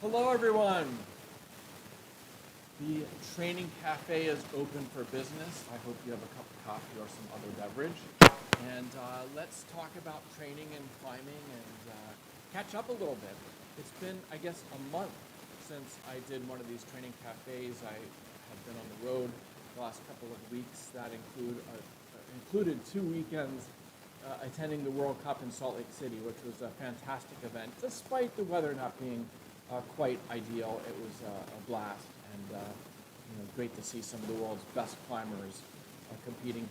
Hello everyone. The training cafe is open for business. I hope you have a cup of coffee or some other beverage. And let's talk about training and climbing and catch up a little bit. It's been, I guess, a month since I did one of these training cafes. I have been on the road the last couple of weeks. That included 2 weekends attending the World Cup in Salt Lake City, which was a fantastic event. Despite the weather not being quite ideal, it was a blast, and great to see some of the world's best climbers competing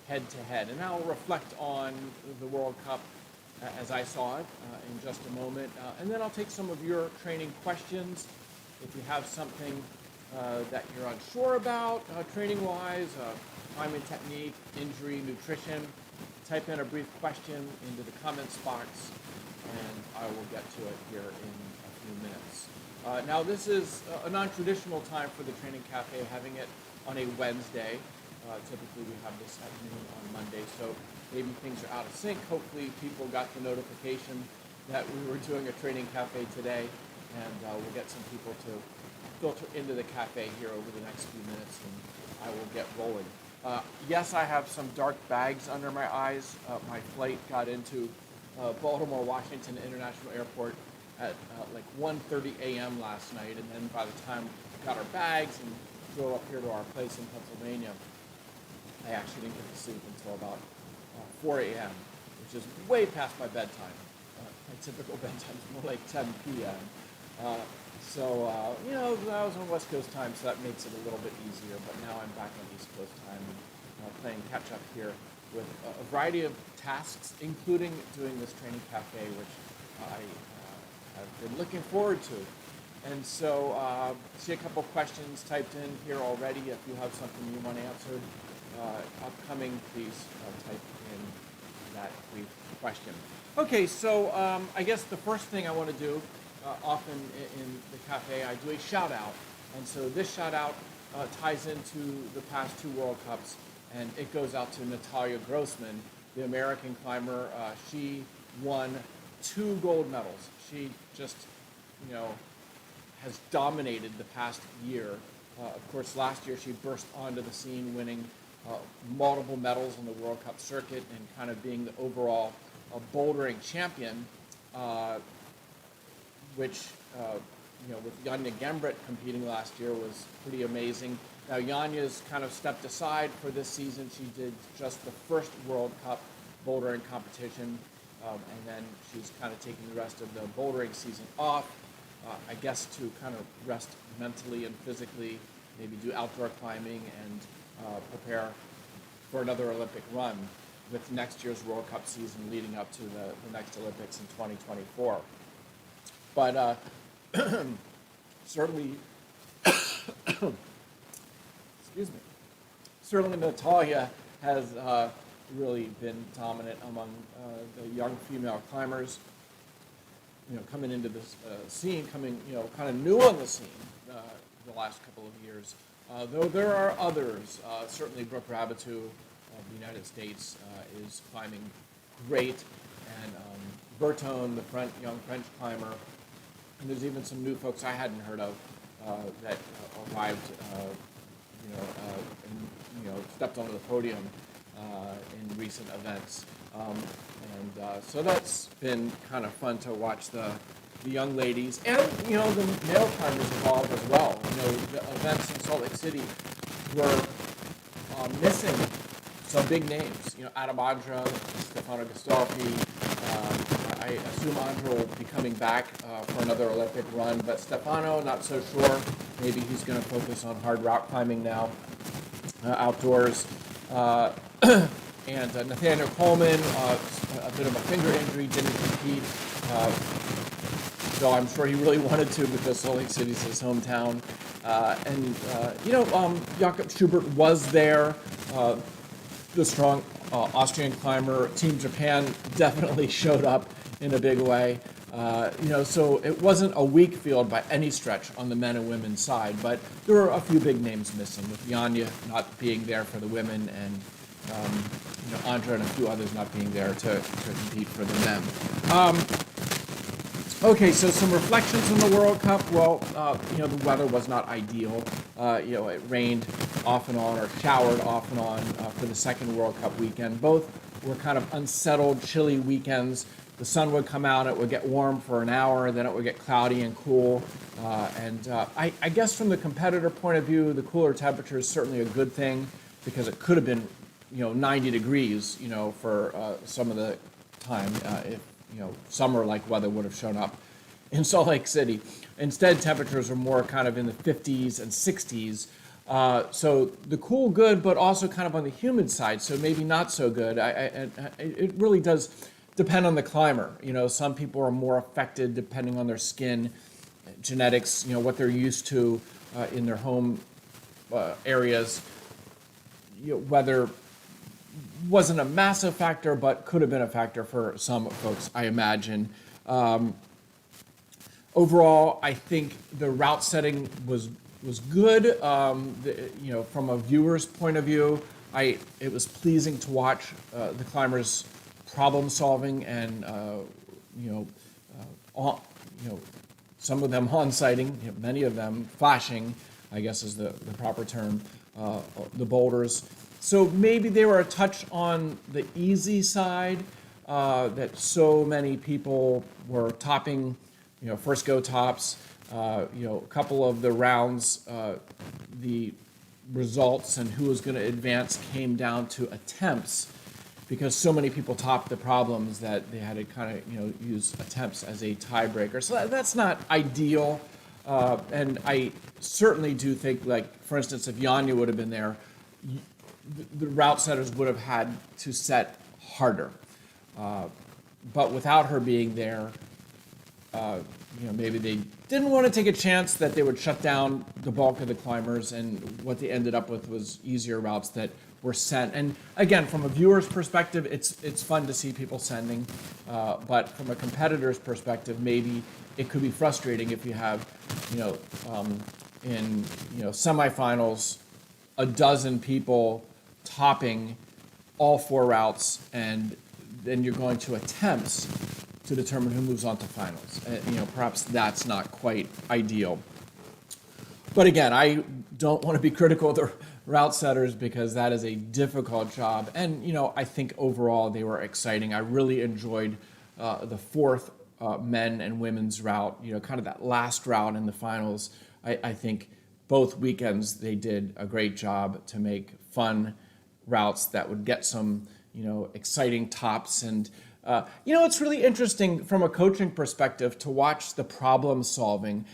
head to head. And I'll reflect on the World Cup as I saw it in just a moment, and then I'll take some of your training questions. If you have something that you're unsure about training-wise, climbing technique, injury, nutrition, type in a brief question into the comments box, and I will get to it here in a few minutes. Now, this is a non-traditional time for the Training Cafe, having it on a Wednesday. Typically, we have this at noon on Monday, so maybe things are out of sync. Hopefully, people got the notification that we were doing a Training Cafe today, and we'll get some people to filter into the cafe here over the next few minutes, and I will get rolling. Yes, I have some dark bags under my eyes. My flight got into Baltimore Washington International Airport at like 1:30 a.m. last night, and then by the time we got our bags and drove up here to our place in Pennsylvania, I actually didn't get to sleep until about 4 a.m., which is way past my bedtime. My typical bedtime is more like 10 p.m. That was on West Coast time, so that makes it a little bit easier, but now I'm back on East Coast time and playing catch up here with a variety of tasks, including doing this training cafe, which I have been looking forward to. And so, see a couple questions typed in here already. If you have something you want answered upcoming, please type in that brief question. Okay, so I guess the first thing I want to do, often in the cafe, I do a shout out. And so this shout out ties into the past 2 World Cups, and it goes out to Natalia Grossman, the American climber. She won 2 gold medals. She just, has dominated the past year. Of course, last year she burst onto the scene, winning multiple medals on the World Cup circuit and kind of being the overall bouldering champion, which, with Janja Gembrit competing last year was pretty amazing. Now, Janja's kind of stepped aside for this season. She did just the first World Cup bouldering competition, and then she's kind of taking the rest of the bouldering season off, I guess to kind of rest mentally and physically, maybe do outdoor climbing and prepare for another Olympic run with next year's World Cup season leading up to the next Olympics in 2024. But certainly, certainly Natalia has really been dominant among the young female climbers, coming into this scene, kind of new on the scene the last couple of years. Though there are others, certainly Brooke Raboutou of the United States is climbing great, and Bertone, the young French climber, and there's even some new folks I hadn't heard of that arrived, and stepped onto the podium in recent events, so that's been kind of fun to watch the young ladies and the male climbers involved as well. The events in Salt Lake City were missing some big names. Adam Andra, Stefano Gastolfi. I assume Andra will be coming back for another Olympic run, but Stefano, not so sure. Maybe he's going to focus on hard rock climbing now, outdoors. And Nathaniel Coleman, a bit of a finger injury, didn't compete. So I'm sure he really wanted to because Salt Lake City's his hometown. Jakob Schubert was there. The strong Austrian climber. Team Japan definitely showed up in a big way. So it wasn't a weak field by any stretch on the men and women's side, but there were a few big names missing, with Janja not being there for the women, and Andra and a few others not being there to compete for the men. Okay, so some reflections on the World Cup. Well, the weather was not ideal. It rained off and on or showered off and on for the second World Cup weekend. Both were kind of unsettled, chilly weekends. The sun would come out, it would get warm for an hour, then it would get cloudy and cool. I guess from the competitor point of view, the cooler temperature is certainly a good thing because it could have been, 90 degrees, for some of the time if summer-like weather would have shown up in Salt Lake City. Instead, temperatures are more kind of in the 50s and 60s. So the cool good, but also kind of on the humid side, so maybe not so good. It really does depend on the climber. Some people are more affected depending on their skin, genetics, what they're used to in their home areas. Weather wasn't a massive factor, but could have been a factor for some folks, I imagine. Overall, I think the route setting was good. From a viewer's point of view, it was pleasing to watch the climbers problem solving and some of them on-sighting, many of them flashing, I guess is the proper term, the boulders. So maybe they were a touch on the easy side, that so many people were topping, first go tops. A couple of the rounds, the results and who was going to advance came down to attempts because so many people topped the problems that they had to kind of, use attempts as a tiebreaker. So that's not ideal. And I certainly do think, like, for instance, if Yanya would have been there, the route setters would have had to set harder. But without her being there, maybe they didn't want to take a chance that they would shut down the bulk of the climbers, and what they ended up with was easier routes that were sent. And again, from a viewer's perspective, it's fun to see people sending, but from a competitor's perspective, maybe it could be frustrating if you have, in semifinals, a dozen people topping all four routes, and then you're going to attempts to determine who moves on to finals. Perhaps that's not quite ideal. But again, I don't want to be critical of the route setters because that is a difficult job. And, I think overall they were exciting. I really enjoyed the fourth men and women's route, kind of that last route in the finals. I think both weekends they did a great job to make fun routes that would get some, exciting tops. And, it's really interesting from a coaching perspective to watch the problem solving.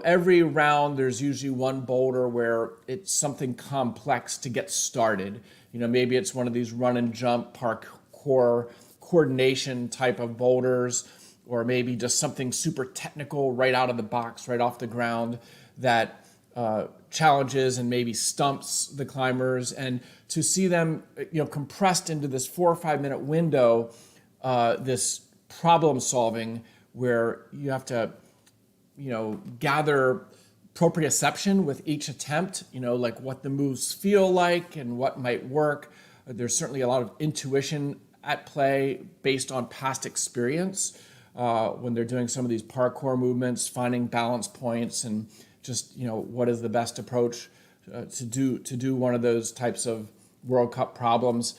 Every round there's usually one boulder where it's something complex to get started. Maybe it's one of these run and jump parkour coordination type of boulders, or maybe just something super technical right out of the box, right off the ground that challenges and maybe stumps the climbers. And to see them, compressed into this 4 or 5 minute window, this problem solving where you have to, gather proprioception with each attempt, like what the moves feel like and what might work. There's certainly a lot of intuition at play based on past experience when they're doing some of these parkour movements, finding balance points and just, what is the best approach to do one of those types of World Cup problems.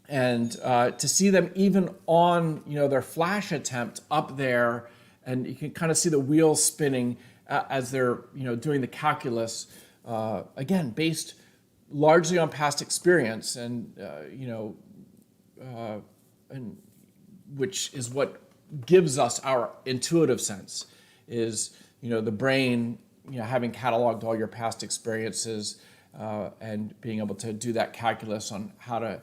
And to see them even on, their flash attempt up there, and you can kind of see the wheels spinning as they're, doing the calculus, again, based largely on past experience and, and which is what gives us our intuitive sense is, the brain, having cataloged all your past experiences and being able to do that calculus on how to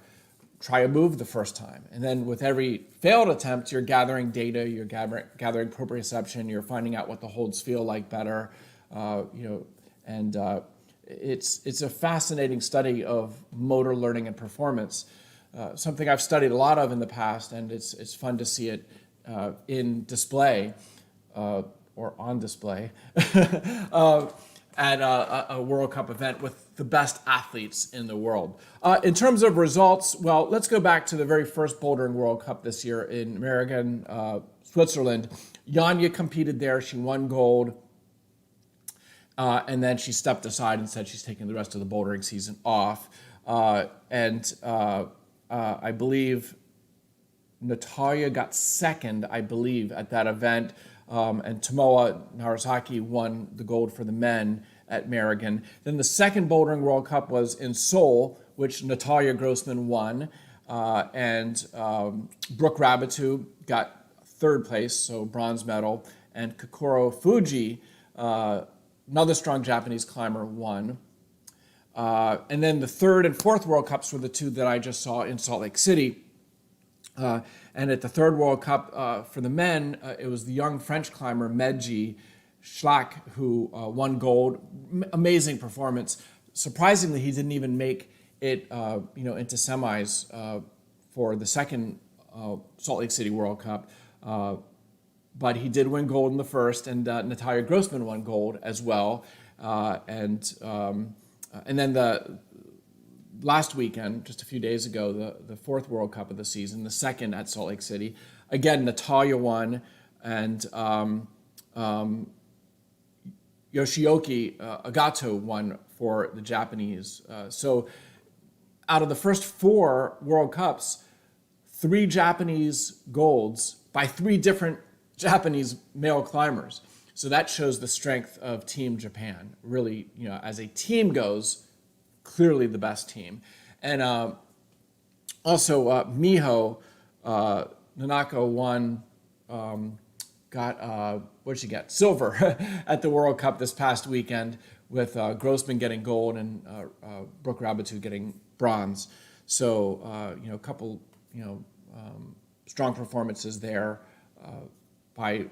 try a move the first time. And then with every failed attempt, you're gathering data, you're gathering proprioception, you're finding out what the holds feel like better, and it's a fascinating study of motor learning and performance, something I've studied a lot of in the past, and it's fun to see it in display, or on display, at a World Cup event with the best athletes in the world. In terms of results, well, let's go back to the very first Bouldering World Cup this year in American Switzerland. Janja competed there. She won gold. And then she stepped aside and said she's taking the rest of the bouldering season off. I believe Natalia got second, I believe, at that event. And Tomoa Narasaki won the gold for the men at Merrigan. Then the second Bouldering World Cup was in Seoul, which Natalia Grossman won. And Brooke Rabitu got third place, so bronze medal. And Kokoro Fuji, another strong Japanese climber, won. And then the third and fourth World Cups were the two that I just saw in Salt Lake City. And at the third World Cup for the men, it was the young French climber Medji Schlack who won gold. Amazing performance. Surprisingly, he didn't even make it into semis for the second Salt Lake City World Cup. But he did win gold in the first, and Natalia Grossman won gold as well. And then the last weekend, just a few days ago, the fourth World Cup of the season, the second at Salt Lake City. Again, Natalia won, and Yoshioki Agato won for the Japanese. So out of the first four World Cups, 3 Japanese golds by 3 different Japanese male climbers. So that shows the strength of Team Japan. Really, as a team goes, clearly the best team. And also Miho Nanako won, what did she get? Silver at the World Cup this past weekend, with Grossman getting gold and Brooke Rabitu getting bronze. So, a couple, strong performances there by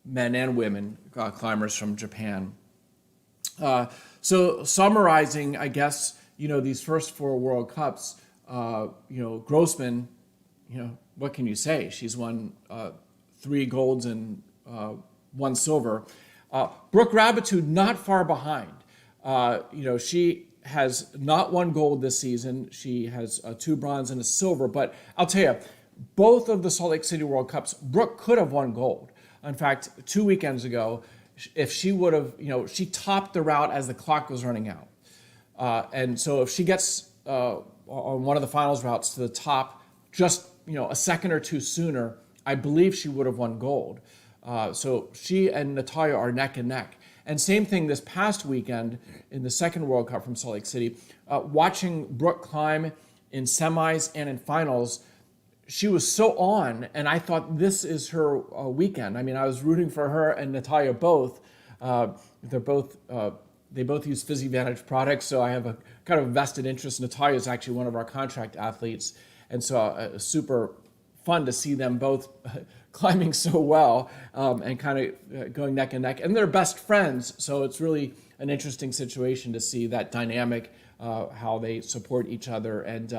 men and women climbers from Japan. So summarizing, I guess, these first 4 World Cups, Grossman, what can you say? She's won 3 golds and 1 silver. Brooke Rabitu not far behind. She has not won gold this season. She has 2 bronze and a silver. But I'll tell you, both of the Salt Lake City World Cups, Brooke could have won gold. In fact, 2 weekends ago, if she would have, she topped the route as the clock was running out. And so if she gets on one of the finals routes to the top just, a second or two sooner, I believe she would have won gold. So she and Natalia are neck and neck. And same thing this past weekend in the second World Cup from Salt Lake City, watching Brooke climb in semis and in finals, she was so on, and I thought this is her weekend. I mean, I was rooting for her and Natalia both. They both use PhysiVantage products, so I have a kind of vested interest. Natalia is actually one of our contract athletes, and so super fun to see them both climbing so well and kind of going neck and neck. And they're best friends, so it's really an interesting situation to see that dynamic, how they support each other. And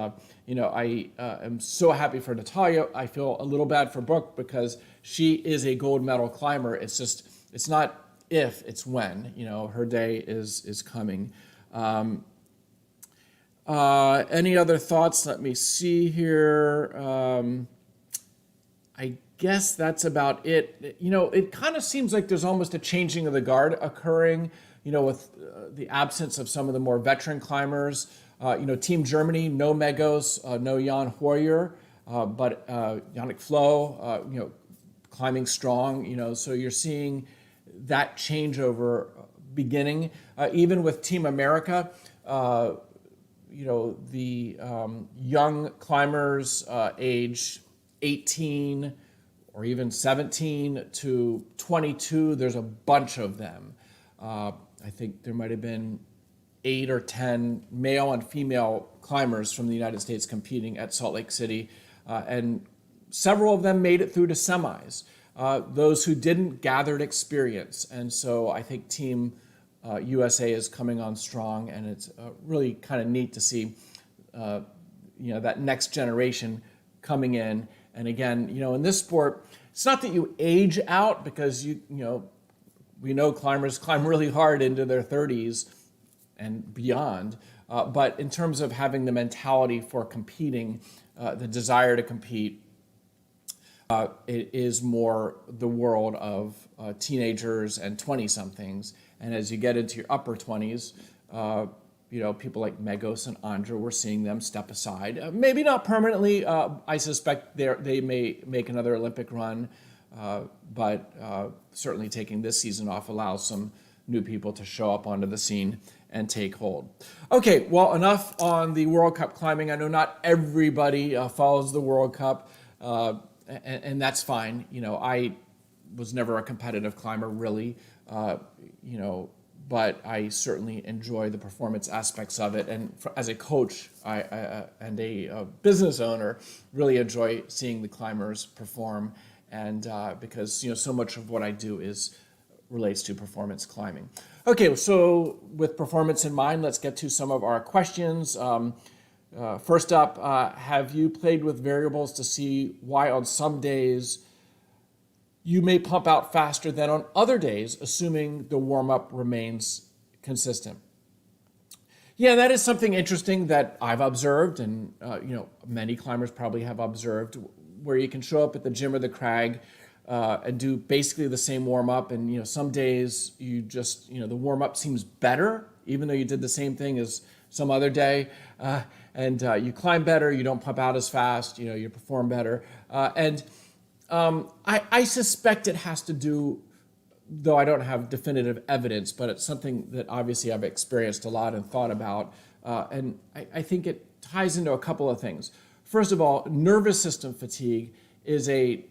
I am so happy for Natalia. I feel a little bad for Brooke because she is a gold medal climber. It's not if, it's when. Her day is coming. Any other thoughts? Let me see here. I guess that's about it. It kind of seems like there's almost a changing of the guard occurring, with the absence of some of the more veteran climbers. Team Germany, no Megos, no Jan Hoyer, but Yannick Flo, climbing strong, so you're seeing that changeover beginning. Even with Team America, the young climbers age 18 or even 17 to 22, there's a bunch of them. I think there might have been 8 or 10 male and female climbers from the United States competing at Salt Lake City, and several of them made it through to semis. Those who didn't gathered experience, and so I think Team USA is coming on strong, and it's really kind of neat to see that next generation coming in. And again, in this sport, it's not that you age out, because we know climbers climb really hard into their 30s and beyond. But in terms of having the mentality for competing, the desire to compete, It is more the world of teenagers and 20-somethings. And as you get into your upper 20s, people like Megos and Andra, we're seeing them step aside. Maybe not permanently. I suspect they may make another Olympic run, but certainly taking this season off allows some new people to show up onto the scene and take hold. Okay, well, enough on the World Cup climbing. I know not everybody follows the World Cup, and that's fine. I was never a competitive climber, really, but I certainly enjoy the performance aspects of it. And as a coach and a business owner, really enjoy seeing the climbers perform, and because so much of what I do relates to performance climbing. Okay, so with performance in mind, let's get to some of our questions. First up, have you played with variables to see why on some days you may pump out faster than on other days, assuming the warm-up remains consistent? Yeah, that is something interesting that I've observed, and many climbers probably have observed, where you can show up at the gym or the crag and do basically the same warm-up, and some days you just the warm-up seems better, even though you did the same thing as some other day, and you climb better, you don't pump out as fast, you perform better, I suspect it has to do, though I don't have definitive evidence, but it's something that obviously I've experienced a lot and thought about, and I think it ties into a couple of things. First of all, nervous system fatigue is a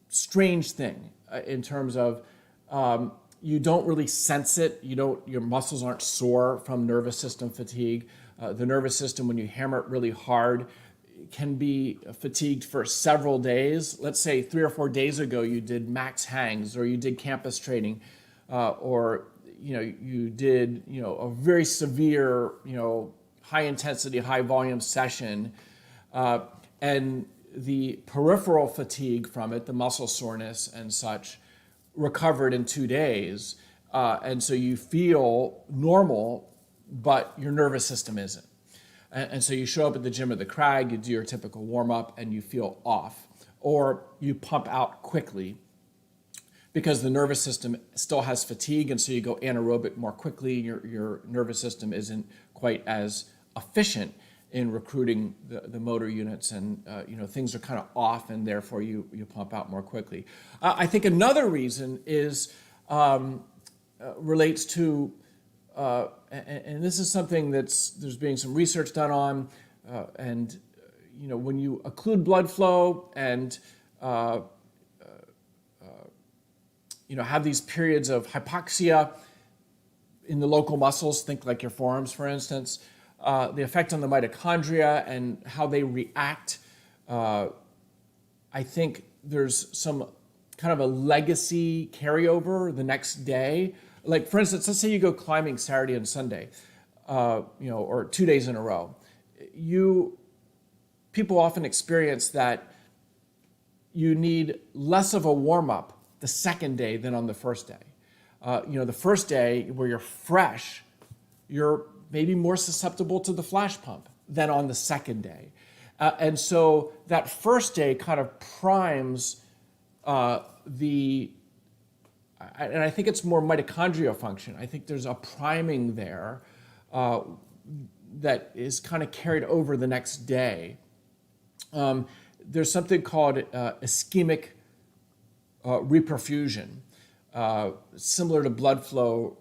strange thing in terms of you don't really sense it. Your muscles aren't sore from nervous system fatigue. The nervous system, when you hammer it really hard, can be fatigued for several days. Let's say 3 or 4 days ago you did max hangs, or you did campus training, or you did a very severe high intensity, high volume session, and the peripheral fatigue from it, the muscle soreness and such, recovered in 2 days, and so you feel normal, but your nervous system isn't. And so you show up at the gym or the crag, you do your typical warm-up, and you feel off. Or you pump out quickly because the nervous system still has fatigue, and so you go anaerobic more quickly. Your nervous system isn't quite as efficient in recruiting the motor units, and things are kind of off, and therefore you pump out more quickly. I think another reason is relates to and this is something there's being some research done on, and when you occlude blood flow and have these periods of hypoxia in the local muscles, think like your forearms, for instance, the effect on the mitochondria and how they react. I think there's some kind of a legacy carryover the next day. Like, for instance, let's say you go climbing Saturday and Sunday, or 2 days in a row. People often experience that you need less of a warm-up the second day than on the first day. The first day where you're fresh, you're maybe more susceptible to the flash pump than on the second day. And so that first day kind of primes and I think it's more mitochondrial function. I think there's a priming there that is kind of carried over the next day. There's something called ischemic reperfusion, similar to blood flow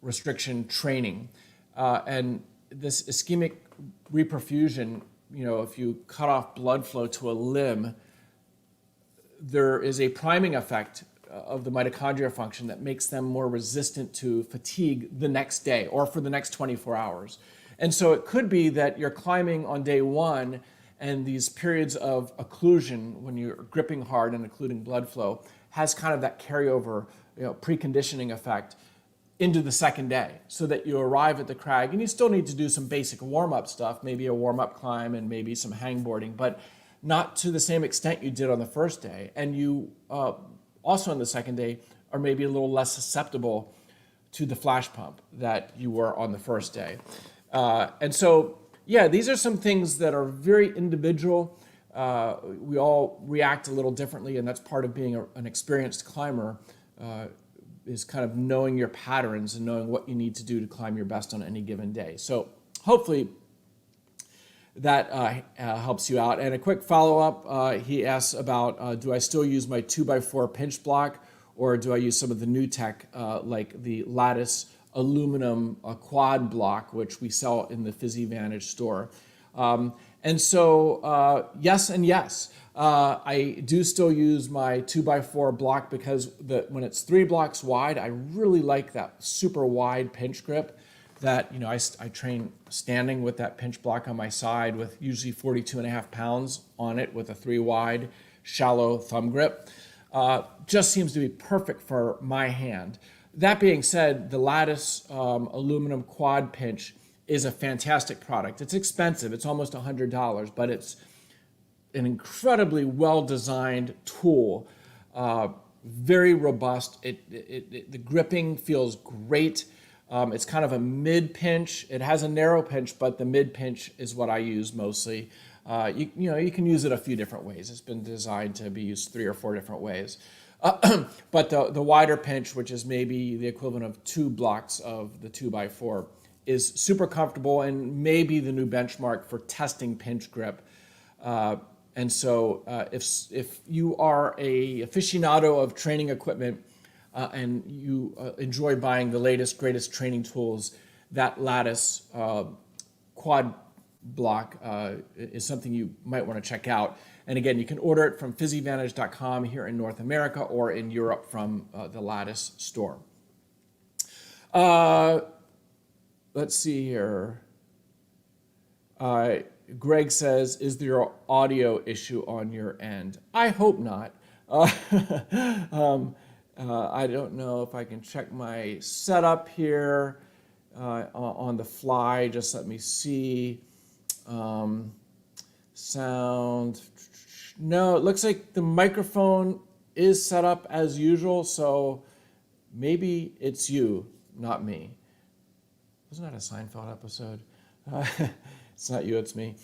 restriction training. And this ischemic reperfusion, if you cut off blood flow to a limb, there is a priming effect of the mitochondria function that makes them more resistant to fatigue the next day or for the next 24 hours. And so it could be that you're climbing on day one, and these periods of occlusion, when you're gripping hard and occluding blood flow, has kind of that carryover, preconditioning effect into the second day, so that you arrive at the crag, and you still need to do some basic warm-up stuff, maybe a warm-up climb and maybe some hangboarding, but not to the same extent you did on the first day. And you also on the second day are maybe a little less susceptible to the flash pump that you were on the first day. And so, yeah, these are some things that are very individual. we all react a little differently, and that's part of being an experienced climber, is kind of knowing your patterns and knowing what you need to do to climb your best on any given day. So hopefully that helps you out. And a quick follow-up, he asks about, do I still use my 2x4 pinch block, or do I use some of the new tech like the Lattice aluminum quad block, which we sell in the PhysiVantage store? And so yes and yes. I do still use my 2x4 block because when it's 3 blocks wide, I really like that super wide pinch grip that, you know, I train standing with that pinch block on my side with usually 42.5 pounds on it with a 3 wide shallow thumb grip. Just seems to be perfect for my hand. That being said, the Lattice aluminum quad pinch is a fantastic product. It's expensive. It's almost $100, but it's an incredibly well-designed tool. Very robust. The gripping feels great. It's kind of a mid-pinch. It has a narrow pinch, but the mid-pinch is what I use mostly. You know, you can use it a few different ways. It's been designed to be used 3 or 4 different ways. But the wider pinch, which is maybe the equivalent of 2 blocks of the 2x4, is super comfortable and maybe the new benchmark for testing pinch grip. And so if you are a aficionado of training equipment and you enjoy buying the latest, greatest training tools, that Lattice quad block is something you might want to check out. And again, you can order it from PhysiVantage.com here in North America or in Europe from the Lattice store. Let's see here. Greg says, is there an audio issue on your end? I hope not. I don't know if I can check my setup here on the fly. Just let me see. Sound. No, it looks like the microphone is set up as usual, so maybe it's you, not me. Wasn't that a Seinfeld episode? It's not you, it's me.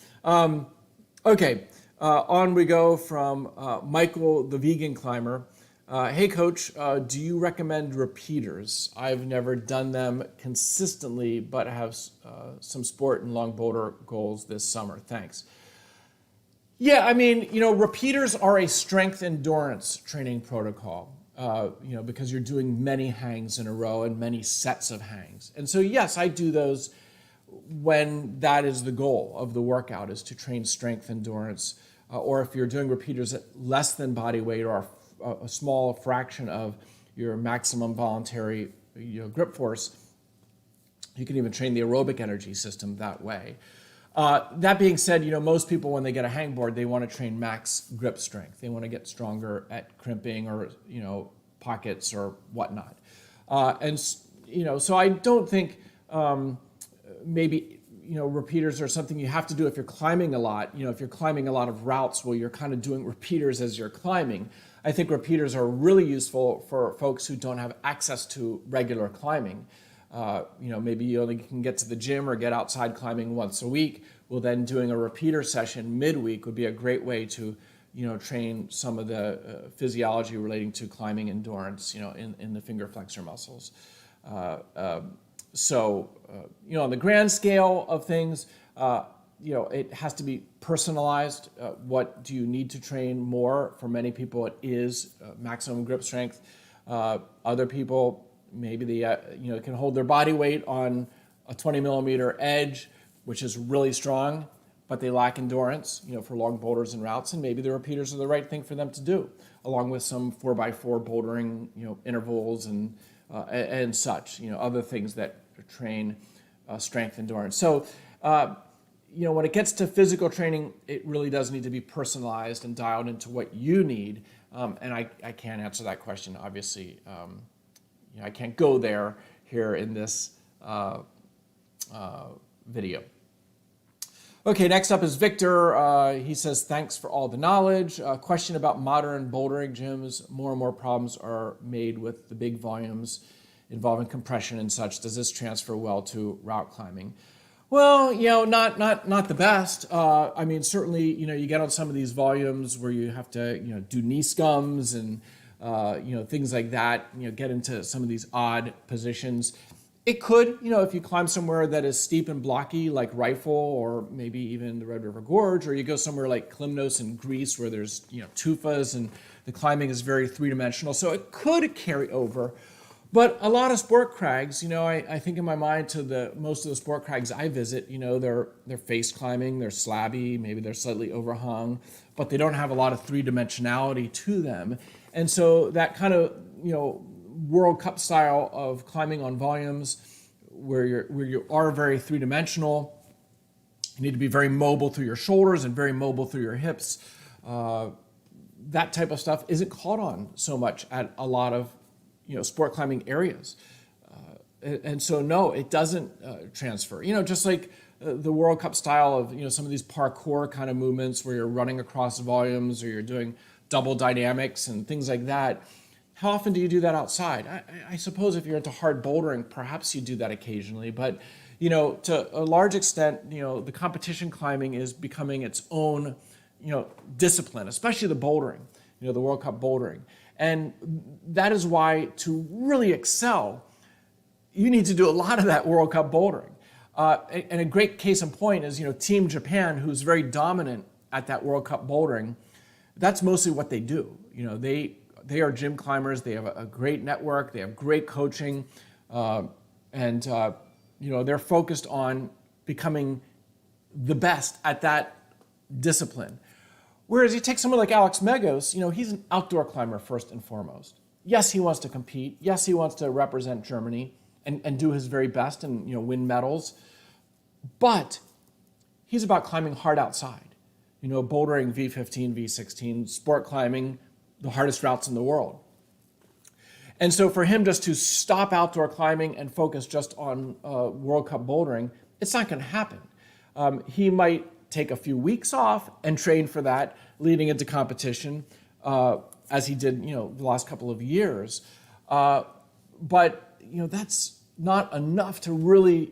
Okay, on we go from Michael, the vegan climber. Hey coach, do you recommend repeaters? I've never done them consistently, but have some sport and long boulder goals this summer. Thanks. Yeah, I mean, you know, repeaters are a strength endurance training protocol. You know, because you're doing many hangs in a row and many sets of hangs. And so, yes, I do those when that is the goal of the workout, is to train strength endurance. Or if you're doing repeaters at less than body weight or a small fraction of your maximum voluntary grip force, you can even train the aerobic energy system that way. That being said, you know, most people when they get a hangboard, they want to train max grip strength. They want to get stronger at crimping or, you know, pockets or whatnot. And, you know, so I don't think maybe, you know, repeaters are something you have to do if you're climbing a lot. You know, if you're climbing a lot of routes, well, you're kind of doing repeaters as you're climbing. I think repeaters are really useful for folks who don't have access to regular climbing. You know, maybe you only can get to the gym or get outside climbing once a week. Well, then doing a repeater session midweek would be a great way to, you know, train some of the physiology relating to climbing endurance, you know, in the finger flexor muscles. So, you know, on the grand scale of things, you know, it has to be personalized. What do you need to train more? For many people, it is maximum grip strength. Other people, maybe they you know, can hold their body weight on a 20 millimeter edge, which is really strong, but they lack endurance, you know, for long boulders and routes, and maybe the repeaters are the right thing for them to do, along with some 4x4 bouldering, you know, intervals and such, you know, other things that train strength endurance. So, you know, when it gets to physical training, it really does need to be personalized and dialed into what you need. And I can't answer that question, obviously. You know, I can't go there here in this video. Okay, next up is Victor. He says, thanks for all the knowledge. Question about modern bouldering gyms. More and more problems are made with the big volumes involving compression and such. Does this transfer well to route climbing? Well, not the best. I mean, certainly, you get on some of these volumes where you have to, do knee scums and, things like that. Get into some of these odd positions. It could, if you climb somewhere that is steep and blocky, like Rifle, or maybe even the Red River Gorge, or you go somewhere like Klimnos in Greece, where there's, tufas and the climbing is very three-dimensional. So it could carry over. But a lot of sport crags, I think in my mind to most of the sport crags I visit, they're face climbing, they're slabby, maybe they're slightly overhung, but they don't have a lot of three-dimensionality to them. And so that kind of, World Cup style of climbing on volumes where you are very three-dimensional, you need to be very mobile through your shoulders and very mobile through your hips. That type of stuff isn't caught on so much at a lot of sport climbing areas. And so, no, it doesn't transfer. Just like the World Cup style of, some of these parkour kind of movements where you're running across volumes or you're doing double dynamics and things like that. How often do you do that outside? I suppose if you're into hard bouldering, perhaps you do that occasionally. But, to a large extent, the competition climbing is becoming its own, discipline, especially the bouldering, the World Cup bouldering. And that is why to really excel, you need to do a lot of that World Cup bouldering. And a great case in point is, Team Japan, who's very dominant at that World Cup bouldering. That's mostly what they do. They are gym climbers. They have a great network. They have great coaching. And they're focused on becoming the best at that discipline. Whereas you take someone like Alex Megos, he's an outdoor climber first and foremost. Yes, he wants to compete. Yes, he wants to represent Germany and do his very best and win medals. But he's about climbing hard outside. Bouldering V15, V16, sport climbing, the hardest routes in the world. And so for him just to stop outdoor climbing and focus just on World Cup bouldering, it's not going to happen. He might take a few weeks off and train for that leading into competition, as he did, the last couple of years. But, that's not enough to really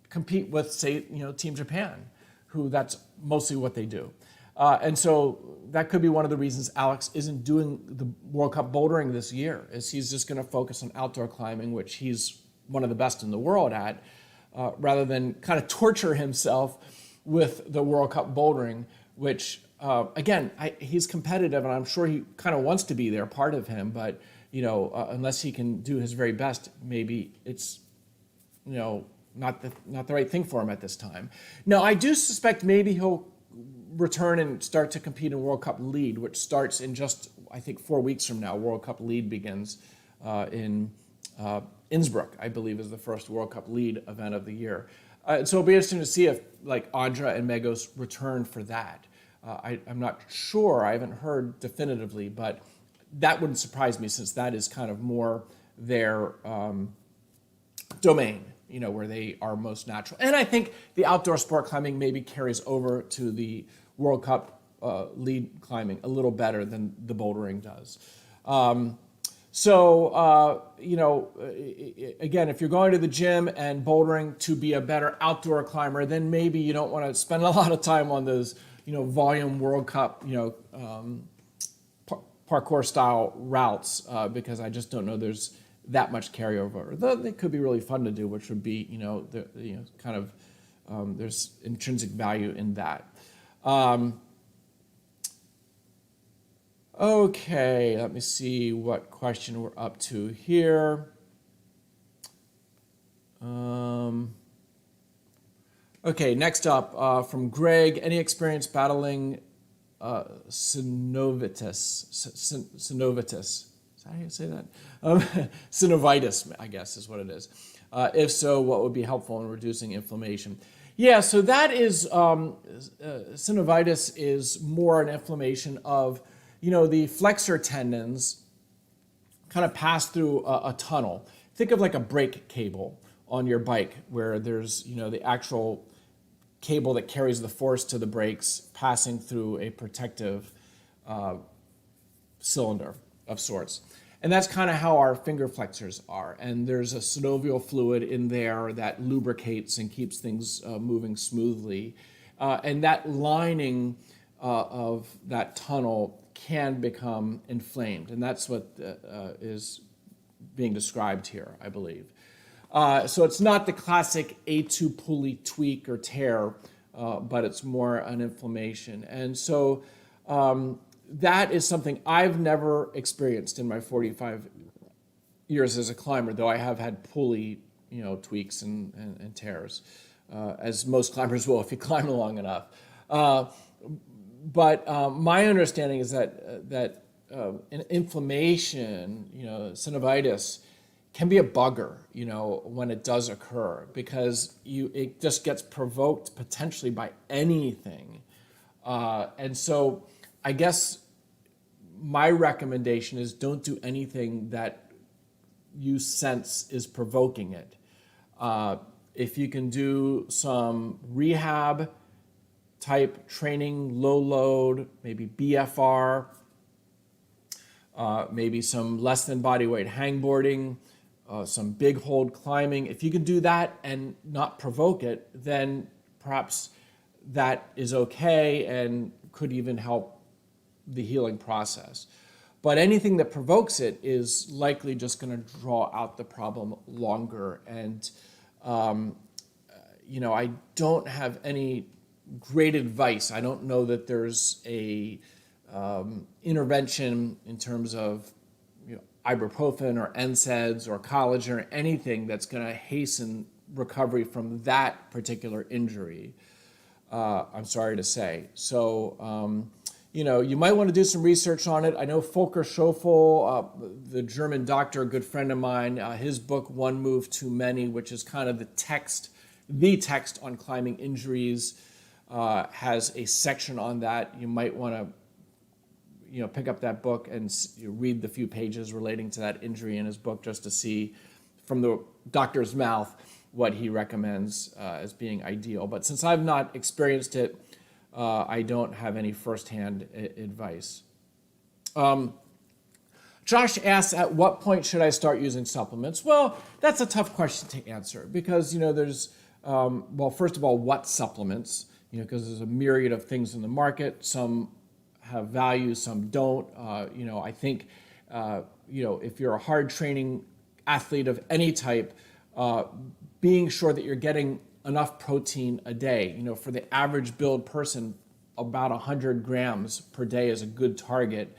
compete with, say, Team Japan, who that's mostly what they do. And so that could be one of the reasons Alex isn't doing the World Cup bouldering this year, is he's just going to focus on outdoor climbing, which he's one of the best in the world at, rather than kind of torture himself with the World Cup bouldering, which, again, he's competitive, and I'm sure he kind of wants to be there, part of him, but, unless he can do his very best, maybe it's, not the right thing for him at this time. Now, I do suspect maybe he'll return and start to compete in World Cup Lead, which starts in just, I think, 4 weeks from now. World Cup Lead begins in Innsbruck, I believe, is the first World Cup Lead event of the year. So it'll be interesting to see if, like, Andra and Megos return for that. I'm not sure. I haven't heard definitively, but that wouldn't surprise me, since that is kind of more their domain, where they are most natural. And I think the outdoor sport climbing maybe carries over to the World Cup lead climbing a little better than the bouldering does. Again, if you're going to the gym and bouldering to be a better outdoor climber, then maybe you don't want to spend a lot of time on those, volume World Cup, parkour style routes, because I just don't know there's that much carryover. Though they could be really fun to do, which would be, there's intrinsic value in that. Okay, let me see what question we're up to here. Okay, next up from Greg. Any experience battling Synovitis? Synovitis. Is that how you say that? Synovitis, I guess, is what it is. If so, what would be helpful in reducing inflammation? Yeah, so that is, synovitis is more an inflammation of, the flexor tendons kind of pass through a tunnel. Think of like a brake cable on your bike, where there's, the actual cable that carries the force to the brakes passing through a protective cylinder of sorts. And that's kind of how our finger flexors are. And there's a synovial fluid in there that lubricates and keeps things moving smoothly. And that lining of that tunnel can become inflamed. And that's what is being described here, I believe. So it's not the classic A2 pulley tweak or tear, but it's more an inflammation. And so that is something I've never experienced in my 45 years as a climber, though I have had pulley, tweaks and tears, as most climbers will if you climb long enough. But my understanding is that an inflammation, synovitis, can be a bugger, when it does occur, because it just gets provoked potentially by anything. And so I guess my recommendation is don't do anything that you sense is provoking it. If you can do some rehab type training, low load, maybe BFR, maybe some less than body weight hangboarding, some big hold climbing. If you can do that and not provoke it, then perhaps that is okay and could even help the healing process. But anything that provokes it is likely just going to draw out the problem longer. And, I don't have any great advice. I don't know that there's a intervention in terms of ibuprofen or NSAIDs or collagen or anything that's going to hasten recovery from that particular injury. I'm sorry to say. So, you might want to do some research on it. I know Volker Schofel, the German doctor, a good friend of mine, his book, One Move Too Many, which is kind of the text on climbing injuries, has a section on that. You might want to pick up that book and read the few pages relating to that injury in his book just to see from the doctor's mouth what he recommends as being ideal. But since I've not experienced it, I don't have any firsthand advice. Josh asks, at what point should I start using supplements? Well, that's a tough question to answer because, there's, first of all, what supplements? Because there's a myriad of things in the market. Some have value, some don't. I think, if you're a hard training athlete of any type, being sure that you're getting enough protein a day. For the average build person, about 100 grams per day is a good target.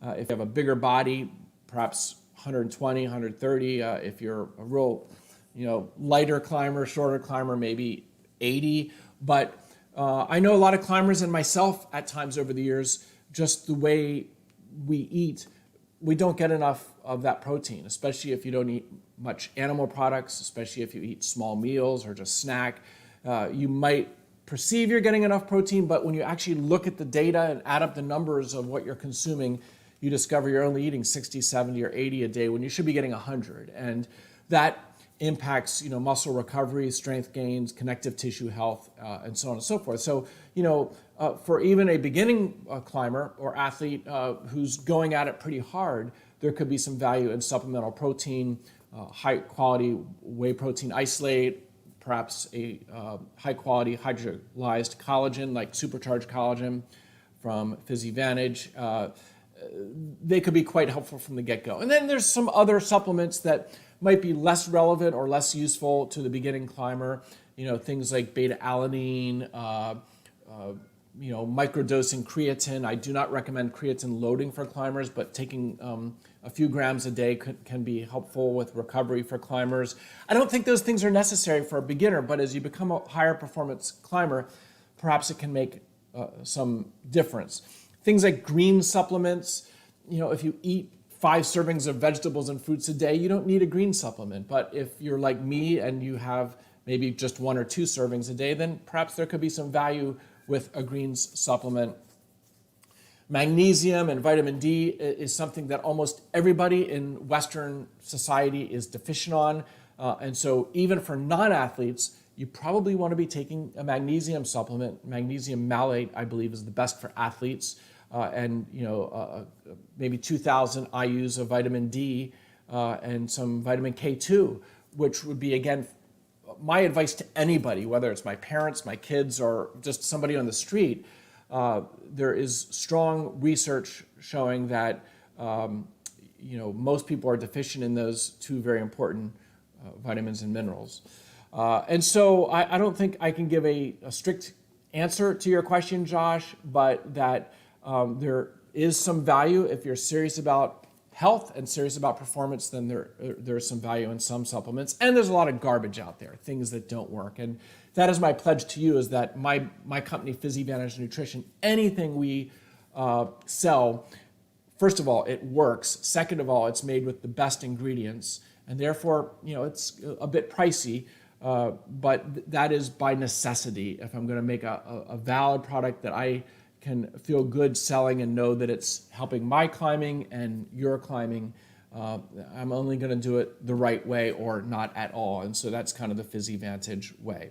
If you have a bigger body, perhaps 120, 130. If you're a real, lighter climber, shorter climber, maybe 80. But I know a lot of climbers and myself at times over the years, just the way we eat, we don't get enough of that protein, especially if you don't eat much animal products, especially if you eat small meals or just snack. You might perceive you're getting enough protein, but when you actually look at the data and add up the numbers of what you're consuming, you discover you're only eating 60, 70, or 80 a day when you should be getting 100. And that impacts, muscle recovery, strength gains, connective tissue health, and so on and so forth. So, for even a beginning climber or athlete who's going at it pretty hard, there could be some value in supplemental protein, high quality whey protein isolate, perhaps a high quality hydrolyzed collagen like supercharged collagen from PhysiVantage. They could be quite helpful from the get-go. And then there's some other supplements that might be less relevant or less useful to the beginning climber. Things like beta-alanine, microdosing creatine. I do not recommend creatine loading for climbers, but taking a few grams a day can be helpful with recovery for climbers. I don't think those things are necessary for a beginner, but as you become a higher performance climber, perhaps it can make some difference. Things like green supplements, if you eat 5 servings of vegetables and fruits a day, you don't need a green supplement. But if you're like me and you have maybe just 1 or 2 servings a day, then perhaps there could be some value with a greens supplement. Magnesium and vitamin D is something that almost everybody in Western society is deficient on. And so even for non-athletes, you probably want to be taking a magnesium supplement. Magnesium malate, I believe, is the best for athletes. and maybe 2,000 IUs of vitamin D and some vitamin K2, which would be, again, my advice to anybody, whether it's my parents, my kids, or just somebody on the street. There is strong research showing that most people are deficient in those two very important vitamins and minerals. And so I don't think I can give a strict answer to your question, Josh, but that there is some value. If you're serious about health and serious about performance, then there's some value in some supplements. And there's a lot of garbage out there, things that don't work. And that is my pledge to you, is that my company, PhysiVantage Nutrition, anything we sell, first of all, it works. Second of all, it's made with the best ingredients. And therefore, it's a bit pricey, but that is by necessity. If I'm going to make a valid product that I can feel good selling and know that it's helping my climbing and your climbing, I'm only going to do it the right way or not at all. And so that's kind of the PhysiVantage way.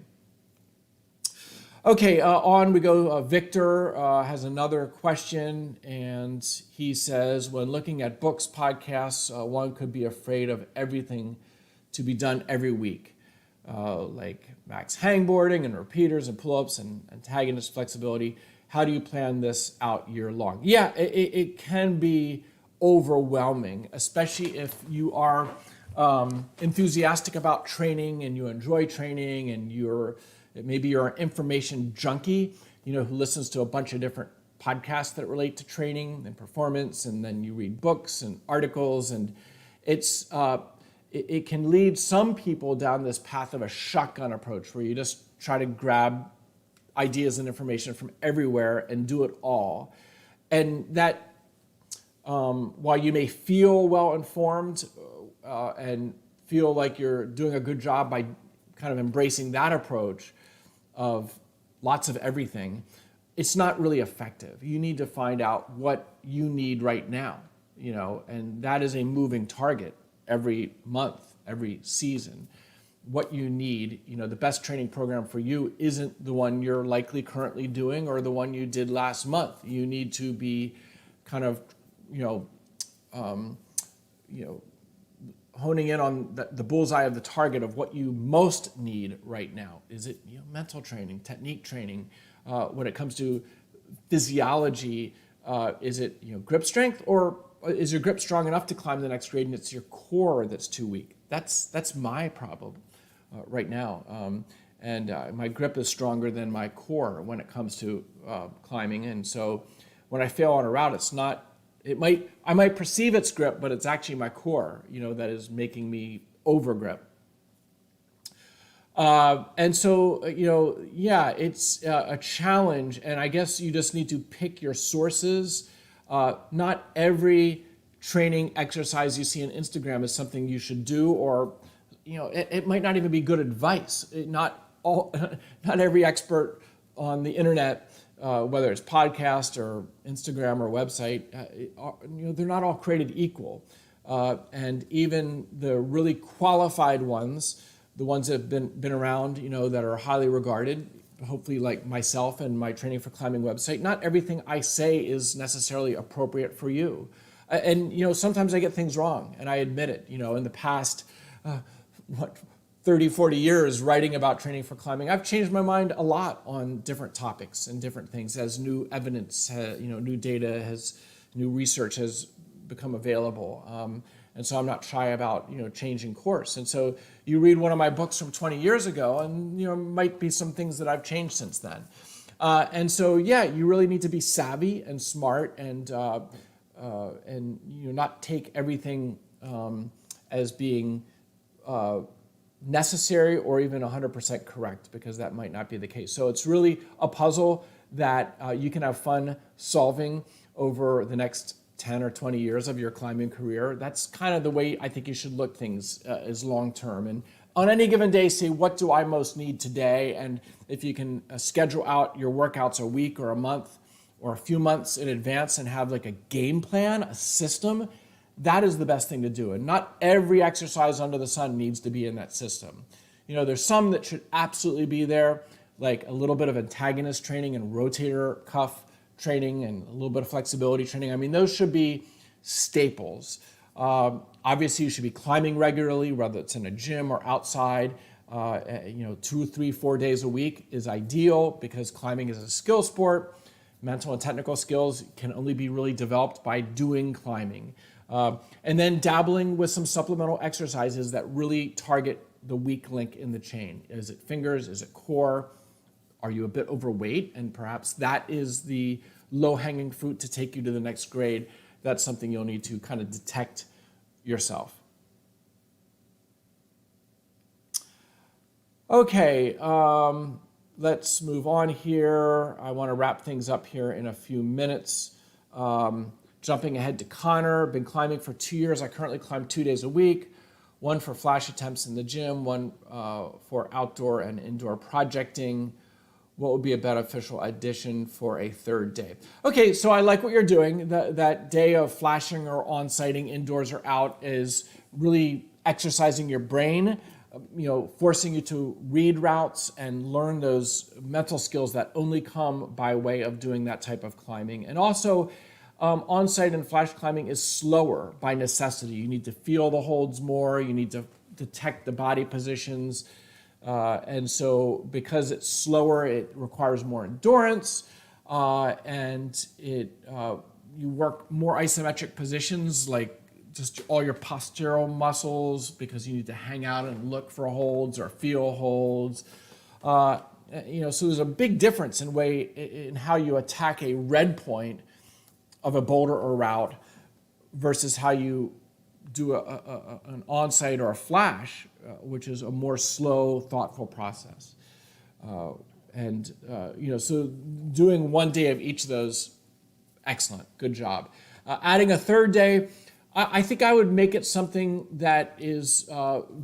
Okay, on we go. Victor has another question, and he says, when looking at books, podcasts, one could be afraid of everything to be done every week, like max hangboarding and repeaters and pull-ups and antagonist flexibility. How do you plan this out year long? Yeah, it can be overwhelming, especially if you are enthusiastic about training and you enjoy training, and maybe you're an information junkie, who listens to a bunch of different podcasts that relate to training and performance, and then you read books and articles, and it can lead some people down this path of a shotgun approach, where you just try to grab ideas and information from everywhere and do it all. And that, while you may feel well informed and feel like you're doing a good job by kind of embracing that approach of lots of everything, it's not really effective. You need to find out what you need right now, and that is a moving target every month, every season. What you need, the best training program for you isn't the one you're likely currently doing or the one you did last month. You need to be kind of, honing in on the bullseye of the target of what you most need right now. Is it mental training, technique training? When it comes to physiology, is it grip strength, or is your grip strong enough to climb the next grade and it's your core that's too weak? That's my problem right now. And my grip is stronger than my core when it comes to climbing. And so when I fail on a route, I might perceive its grip, but it's actually my core, that is making me over grip. And so, it's a challenge, and I guess you just need to pick your sources. Not every training exercise you see on Instagram is something you should do, or, it might not even be good advice. Not every expert on the internet, whether it's podcast or Instagram or website, they're not all created equal. And even the really qualified ones, the ones that have been around, that are highly regarded, hopefully like myself and my Training for Climbing website, not everything I say is necessarily appropriate for you. And, sometimes I get things wrong, and I admit it. In the past, 30, 40 years writing about training for climbing, I've changed my mind a lot on different topics and different things as new evidence, new data new research has become available. And so I'm not shy about, changing course. And so you read one of my books from 20 years ago, and, might be some things that I've changed since then. And so, you really need to be savvy and smart, and not take everything as being necessary or even 100% correct, because that might not be the case. So it's really a puzzle that you can have fun solving over the next 10 or 20 years of your climbing career. That's kind of the way I think you should look things as long term. And on any given day, say, what do I most need today? And if you can schedule out your workouts a week or a month or a few months in advance and have like a game plan, a system, that is the best thing to do. And not every exercise under the sun needs to be in that system. There's some that should absolutely be there, like a little bit of antagonist training and rotator cuff training and a little bit of flexibility training. I mean, those should be staples. Obviously, you should be climbing regularly, whether it's in a gym or outside. 2, 3, 4 days a week is ideal because climbing is a skill sport. Mental and technical skills can only be really developed by doing climbing. And then dabbling with some supplemental exercises that really target the weak link in the chain. Is it fingers? Is it core? Are you a bit overweight? And perhaps that is the low-hanging fruit to take you to the next grade. That's something you'll need to kind of detect yourself. Okay, let's move on here. I want to wrap things up here in a few minutes. Jumping ahead to Connor, been climbing for 2 years. I currently climb 2 days a week, one for flash attempts in the gym, one for outdoor and indoor projecting. What would be a beneficial addition for a third day? Okay, so I like what you're doing. That day of flashing or on-sighting indoors or out is really exercising your brain, forcing you to read routes and learn those mental skills that only come by way of doing that type of climbing. And also, on-site and flash climbing is slower by necessity. You need to feel the holds more. You need to detect the body positions. And so because it's slower, it requires more endurance, and you work more isometric positions, like just all your postural muscles, because you need to hang out and look for holds or feel holds. So there's a big difference in how you attack a red point of a boulder or route versus how you do an on-site or a flash, which is a more slow, thoughtful process. So doing 1 day of each of those, excellent, good job. Adding a third day, I think I would make it something that is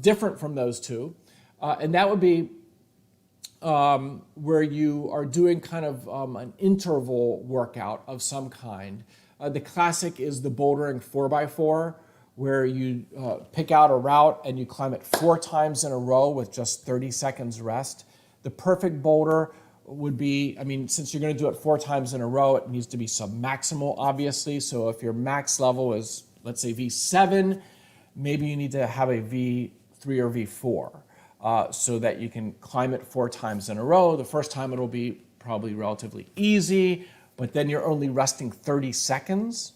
different from those two, and that would be where you are doing kind of an interval workout of some kind. The classic is the bouldering 4x4, where you pick out a route and you climb it 4 times in a row with just 30 seconds rest. The perfect boulder would be, since you're going to do it 4 times in a row, it needs to be submaximal, obviously. So if your max level is, let's say, V7, maybe you need to have a V3 or V4 so that you can climb it 4 times in a row. The first time it'll be probably relatively easy, but then you're only resting 30 seconds.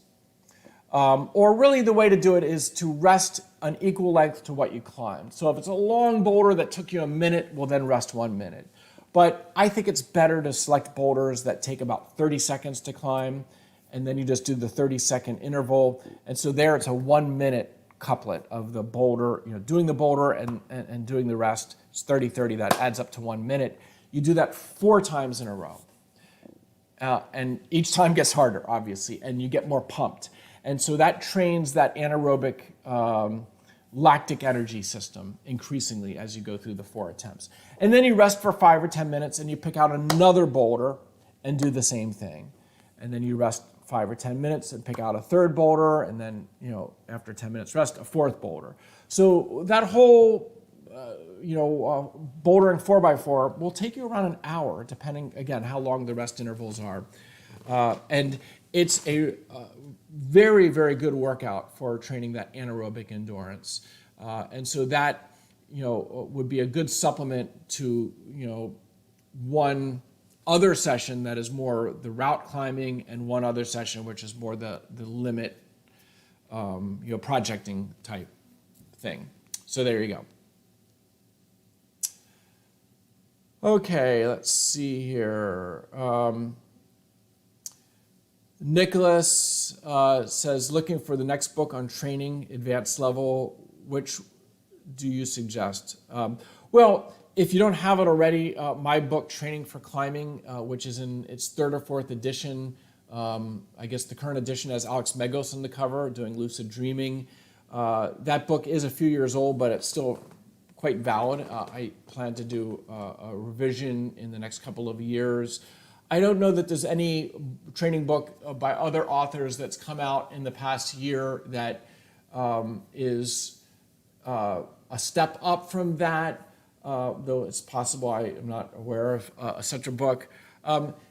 Or really the way to do it is to rest an equal length to what you climbed. So if it's a long boulder that took you a minute, well then rest 1 minute. But I think it's better to select boulders that take about 30 seconds to climb, and then you just do the 30-second interval. And so there it's a 1 minute couplet of the boulder, doing the boulder and doing the rest. It's 30-30, that adds up to 1 minute. You do that 4 times in a row. And each time gets harder, obviously, and you get more pumped. And so that trains that anaerobic lactic energy system increasingly as you go through the 4 attempts. And then you rest for 5 or 10 minutes and you pick out another boulder and do the same thing. And then you rest 5 or 10 minutes and pick out a third boulder, and then, after 10 minutes rest, a fourth boulder. So that whole, bouldering 4x4 will take you around an hour, depending, again, how long the rest intervals are. And it's a very, very good workout for training that anaerobic endurance. And so that, would be a good supplement to, one other session that is more the route climbing, and one other session which is more the limit, projecting type thing. So there you go. Okay, let's see here. Nicholas says, looking for the next book on training, advanced level, which do you suggest? Well, if you don't have it already, my book, Training for Climbing, which is in its 3rd or 4th edition, I guess the current edition has Alex Megos on the cover doing lucid dreaming. That book is a few years old, but it's still quite valid. I plan to do a revision in the next couple of years. I don't know that there's any training book by other authors that's come out in the past year that is a step up from that, though it's possible. I am not aware of such a book.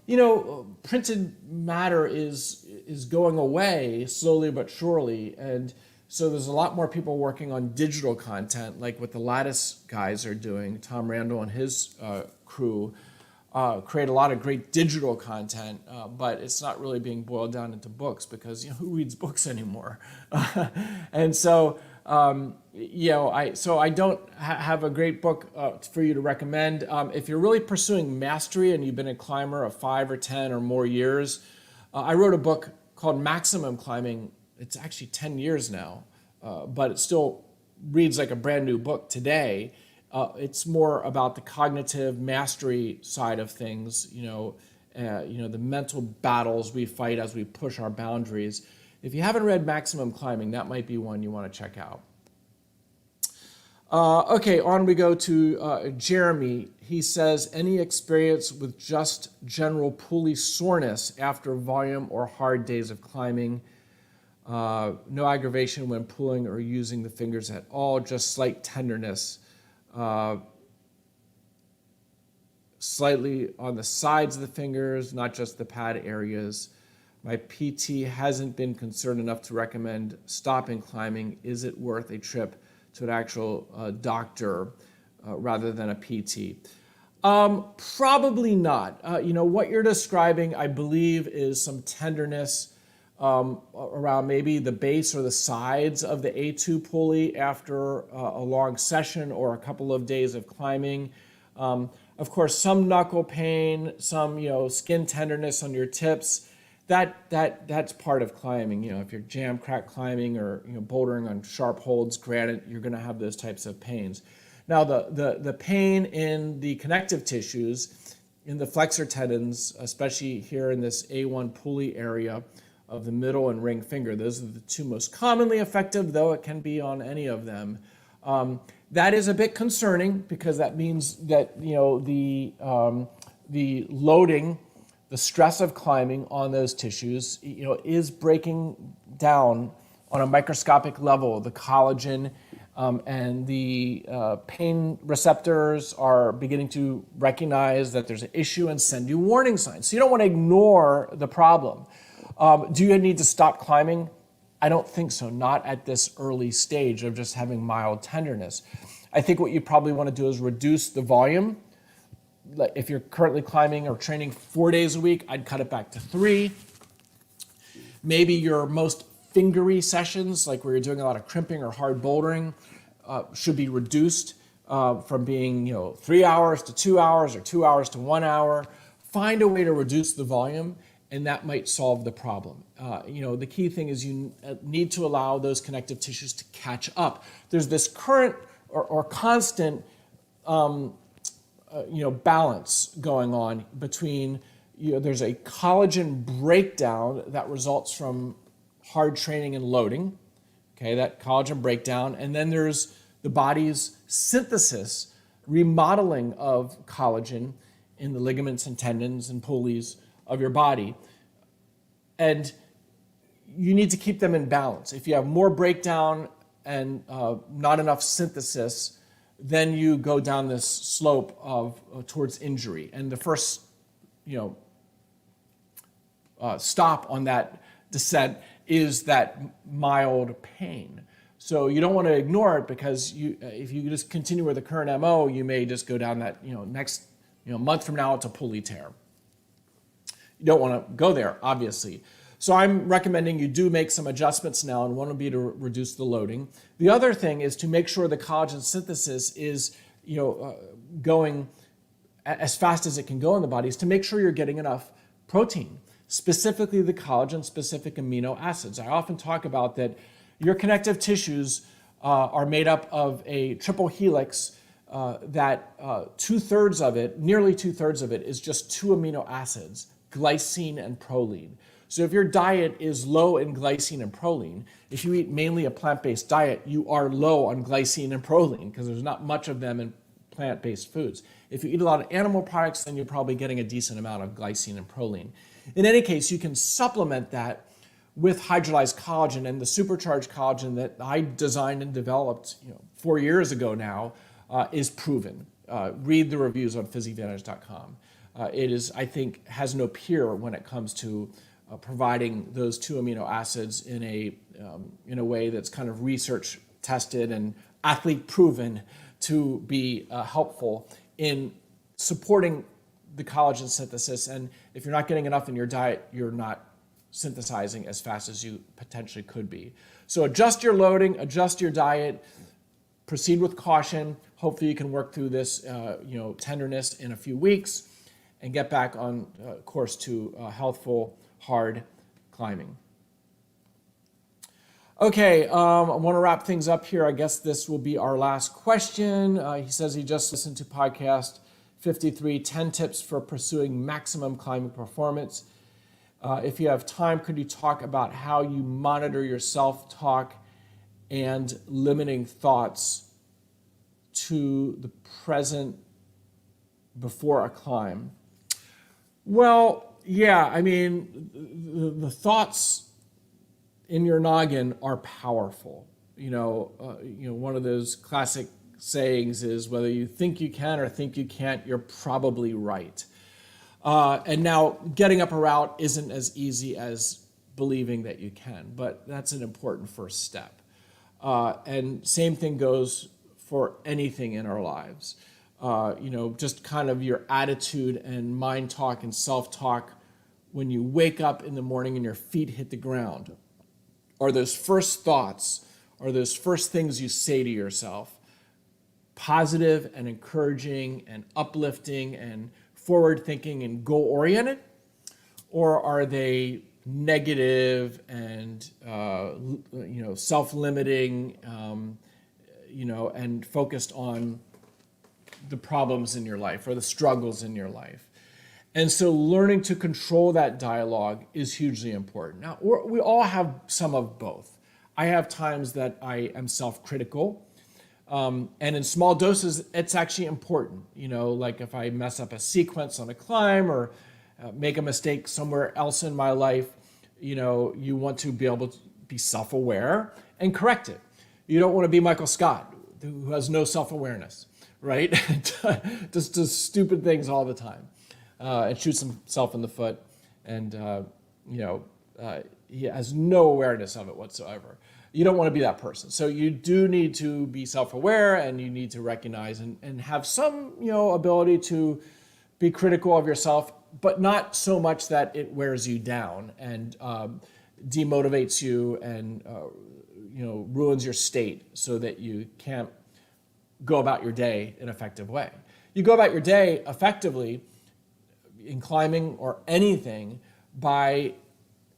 Printed matter is going away slowly but surely, and so there's a lot more people working on digital content, like what the Lattice guys are doing. Tom Randall and his crew create a lot of great digital content, but it's not really being boiled down into books because who reads books anymore? And so I don't have a great book for you to recommend. If you're really pursuing mastery and you've been a climber of 5 or 10 or more years, I wrote a book called Maximum Climbing. It's actually 10 years now, but it still reads like a brand new book today. It's more about the cognitive mastery side of things, the mental battles we fight as we push our boundaries. If you haven't read Maximum Climbing, that might be one you want to check out. Okay, on we go to Jeremy. He says, any experience with just general pulley soreness after volume or hard days of climbing? No aggravation when pulling or using the fingers at all, just slight tenderness. Slightly on the sides of the fingers, not just the pad areas. My PT hasn't been concerned enough to recommend stopping climbing. Is it worth a trip to an actual doctor rather than a PT? Probably not. What you're describing, I believe, is some tenderness around maybe the base or the sides of the A2 pulley after a long session or a couple of days of climbing. Of course, some knuckle pain, some skin tenderness on your tips. That's part of climbing. If you're jam crack climbing or bouldering on sharp holds, granite, you're going to have those types of pains. Now the pain in the connective tissues, in the flexor tendons, especially here in this A1 pulley area of the middle and ring finger, those are the two most commonly affected, though it can be on any of them. That is a bit concerning because that means that the loading, the stress of climbing on those tissues, is breaking down on a microscopic level. The collagen and the pain receptors are beginning to recognize that there's an issue and send you warning signs. So you don't want to ignore the problem. Do you need to stop climbing? I don't think so, not at this early stage of just having mild tenderness. I think what you probably want to do is reduce the volume. If you're currently climbing or training 4 days a week, I'd cut it back to 3. Maybe your most fingery sessions, like where you're doing a lot of crimping or hard bouldering, should be reduced from being 3 hours to 2 hours or 2 hours to 1 hour. Find a way to reduce the volume, and that might solve the problem. The key thing is you need to allow those connective tissues to catch up. There's this current or constant balance going on between, there's a collagen breakdown that results from hard training and loading, okay, that collagen breakdown, and then there's the body's synthesis, remodeling of collagen in the ligaments and tendons and pulleys of your body. And you need to keep them in balance. If you have more breakdown and not enough synthesis, then you go down this slope of towards injury. And the first, stop on that descent is that mild pain. So you don't want to ignore it because if you just continue with the current MO, you may just go down that next month from now it's a pulley tear. You don't want to go there, obviously. So I'm recommending you do make some adjustments now, and one would be to reduce the loading. The other thing is to make sure the collagen synthesis is going as fast as it can go in the body, is to make sure you're getting enough protein, specifically the collagen-specific amino acids. I often talk about that your connective tissues are made up of a triple helix that nearly two-thirds of it is just 2 amino acids, glycine and proline. So if your diet is low in glycine and proline, if you eat mainly a plant-based diet, you are low on glycine and proline because there's not much of them in plant-based foods. If you eat a lot of animal products, then you're probably getting a decent amount of glycine and proline. In any case, you can supplement that with hydrolyzed collagen, and the supercharged collagen that I designed and developed 4 years ago now is proven. Read the reviews on physadvantage.com. It is, I think, has no peer when it comes to providing those 2 amino acids in a way that's kind of research tested and athlete proven to be helpful in supporting the collagen synthesis. And if you're not getting enough in your diet, you're not synthesizing as fast as you potentially could be. So adjust your loading, adjust your diet, proceed with caution. Hopefully you can work through this tenderness in a few weeks and get back on course to healthful, hard climbing. Okay, I want to wrap things up here. I guess this will be our last question. He says he just listened to podcast 53, 10 tips for pursuing maximum climbing performance. If you have time, could you talk about how you monitor your self-talk and limiting thoughts to the present before a climb? Well, yeah, I mean, the thoughts in your noggin are powerful. One of those classic sayings is whether you think you can or think you can't, you're probably right. And now getting up a route isn't as easy as believing that you can, but that's an important first step. And same thing goes for anything in our lives. Just kind of your attitude and mind talk and self-talk when you wake up in the morning and your feet hit the ground. Are those first thoughts, are those first things you say to yourself positive and encouraging and uplifting and forward-thinking and goal-oriented? Or are they negative and self-limiting, and focused on the problems in your life or the struggles in your life? And so learning to control that dialogue is hugely important. Now, we all have some of both. I have times that I am self-critical, and in small doses, it's actually important. Like if I mess up a sequence on a climb or make a mistake somewhere else in my life, you want to be able to be self-aware and correct it. You don't want to be Michael Scott, who has no self-awareness, right? Just does stupid things all the time. And shoots himself in the foot, and he has no awareness of it whatsoever. You don't want to be that person. So you do need to be self-aware, and you need to recognize and have some ability to be critical of yourself, but not so much that it wears you down and demotivates you and ruins your state so that you can't go about your day in an effective way. You go about your day effectively in climbing or anything by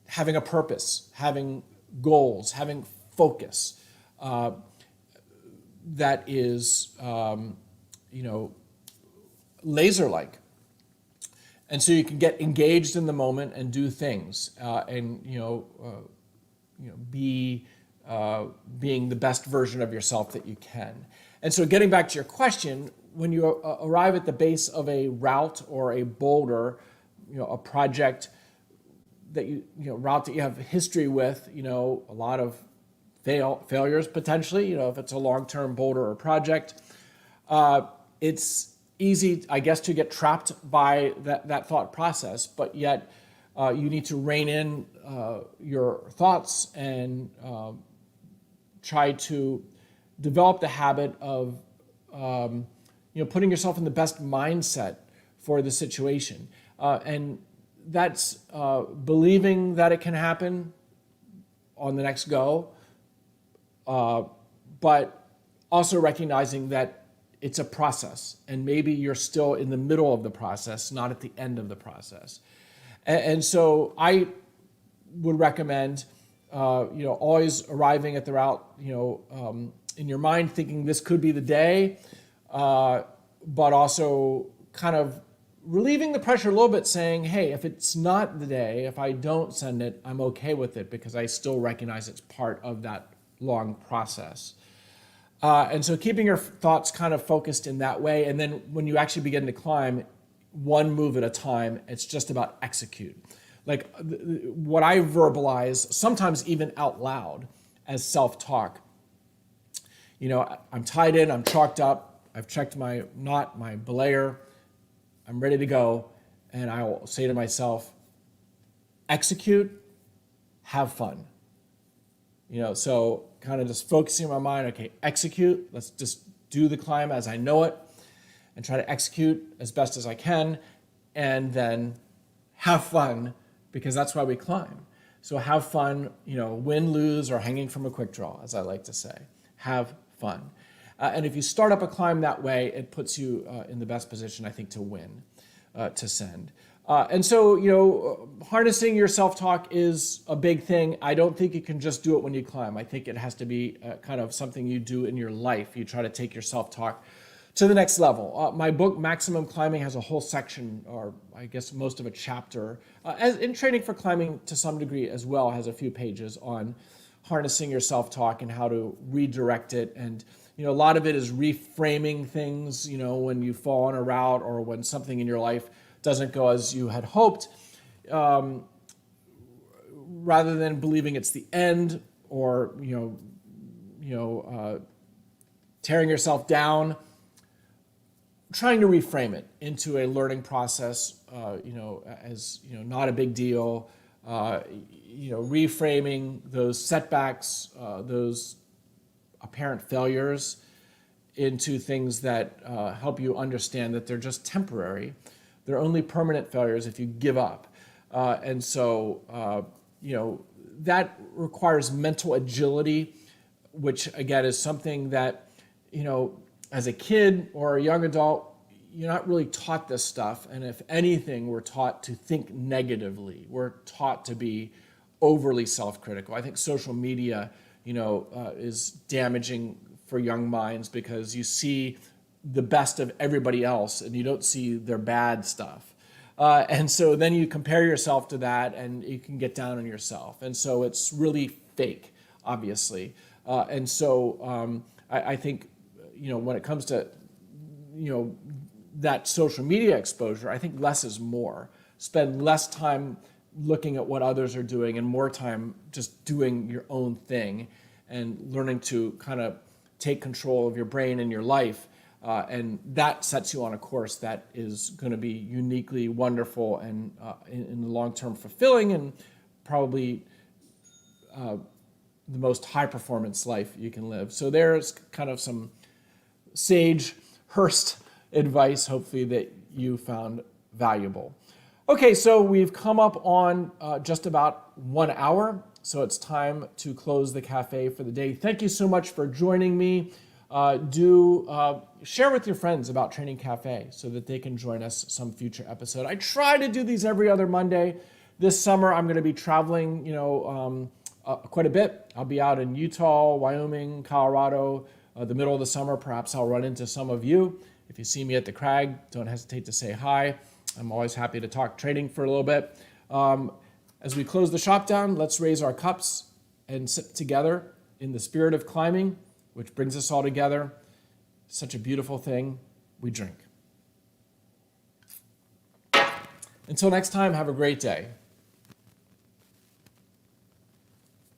having a purpose, having goals, having focus that is, laser-like. And so you can get engaged in the moment and do things and be being the best version of yourself that you can. And so getting back to your question, when you arrive at the base of a route or a boulder, a project that route that you have history with, a lot of failures potentially, if it's a long-term boulder or project, it's easy, I guess, to get trapped by that thought process, but yet you need to rein in your thoughts and try to develop the habit of putting yourself in the best mindset for the situation. And that's believing that it can happen on the next go, but also recognizing that it's a process, and maybe you're still in the middle of the process, not at the end of the process. And so I would recommend, always arriving at the route, in your mind thinking this could be the day, but also kind of relieving the pressure a little bit, saying, hey, if it's not the day, if I don't send it, I'm okay with it because I still recognize it's part of that long process. And so keeping your thoughts kind of focused in that way, and then when you actually begin to climb, one move at a time, it's just about execute. Like what I verbalize, sometimes even out loud as self-talk, I'm tied in, I'm chalked up, I've checked my knot, my belayer, I'm ready to go. and I will say to myself, execute, have fun. So kind of just focusing in my mind, okay, execute, let's just do the climb as I know it and try to execute as best as I can, and then have fun, because that's why we climb. So have fun, win, lose, or hanging from a quick draw, as I like to say. Have fun. And if you start up a climb that way, it puts you in the best position, I think, to win, to send. And so, harnessing your self-talk is a big thing. I don't think you can just do it when you climb. I think it has to be kind of something you do in your life. You try to take your self-talk to the next level. My book, Maximum Climbing, has a whole section, or I guess most of a chapter, as in training for climbing to some degree as well, has a few pages on harnessing your self-talk and how to redirect it. And a lot of it is reframing things, when you fall on a route or when something in your life doesn't go as you had hoped, rather than believing it's the end or tearing yourself down, trying to reframe it into a learning process, as not a big deal, reframing those setbacks, those apparent failures into things that help you understand that they're just temporary. They're only permanent failures if you give up. And so, that requires mental agility, which again is something that, as a kid or a young adult, you're not really taught this stuff. And if anything, we're taught to think negatively. We're taught to be overly self-critical. I think social media, is damaging for young minds, because you see the best of everybody else and you don't see their bad stuff. And so then you compare yourself to that and you can get down on yourself. And so it's really fake, obviously. And so I think, when it comes to, that social media exposure, I think less is more. Spend less time looking at what others are doing and more time just doing your own thing and learning to kind of take control of your brain and your life. And that sets you on a course that is going to be uniquely wonderful and in the long term fulfilling, and probably the most high performance life you can live. So there's kind of some sage Hörst advice, hopefully, that you found valuable. Okay, so we've come up on just about 1 hour, so it's time to close the cafe for the day. Thank you so much for joining me. Do share with your friends about Training Cafe so that they can join us some future episode. I try to do these every other Monday. This summer, I'm going to be traveling, quite a bit. I'll be out in Utah, Wyoming, Colorado, the middle of the summer. Perhaps I'll run into some of you. If you see me at the Crag, don't hesitate to say hi. I'm always happy to talk training for a little bit. As we close the shop down, let's raise our cups and sit together in the spirit of climbing, which brings us all together. Such a beautiful thing. We drink. Until next time, have a great day.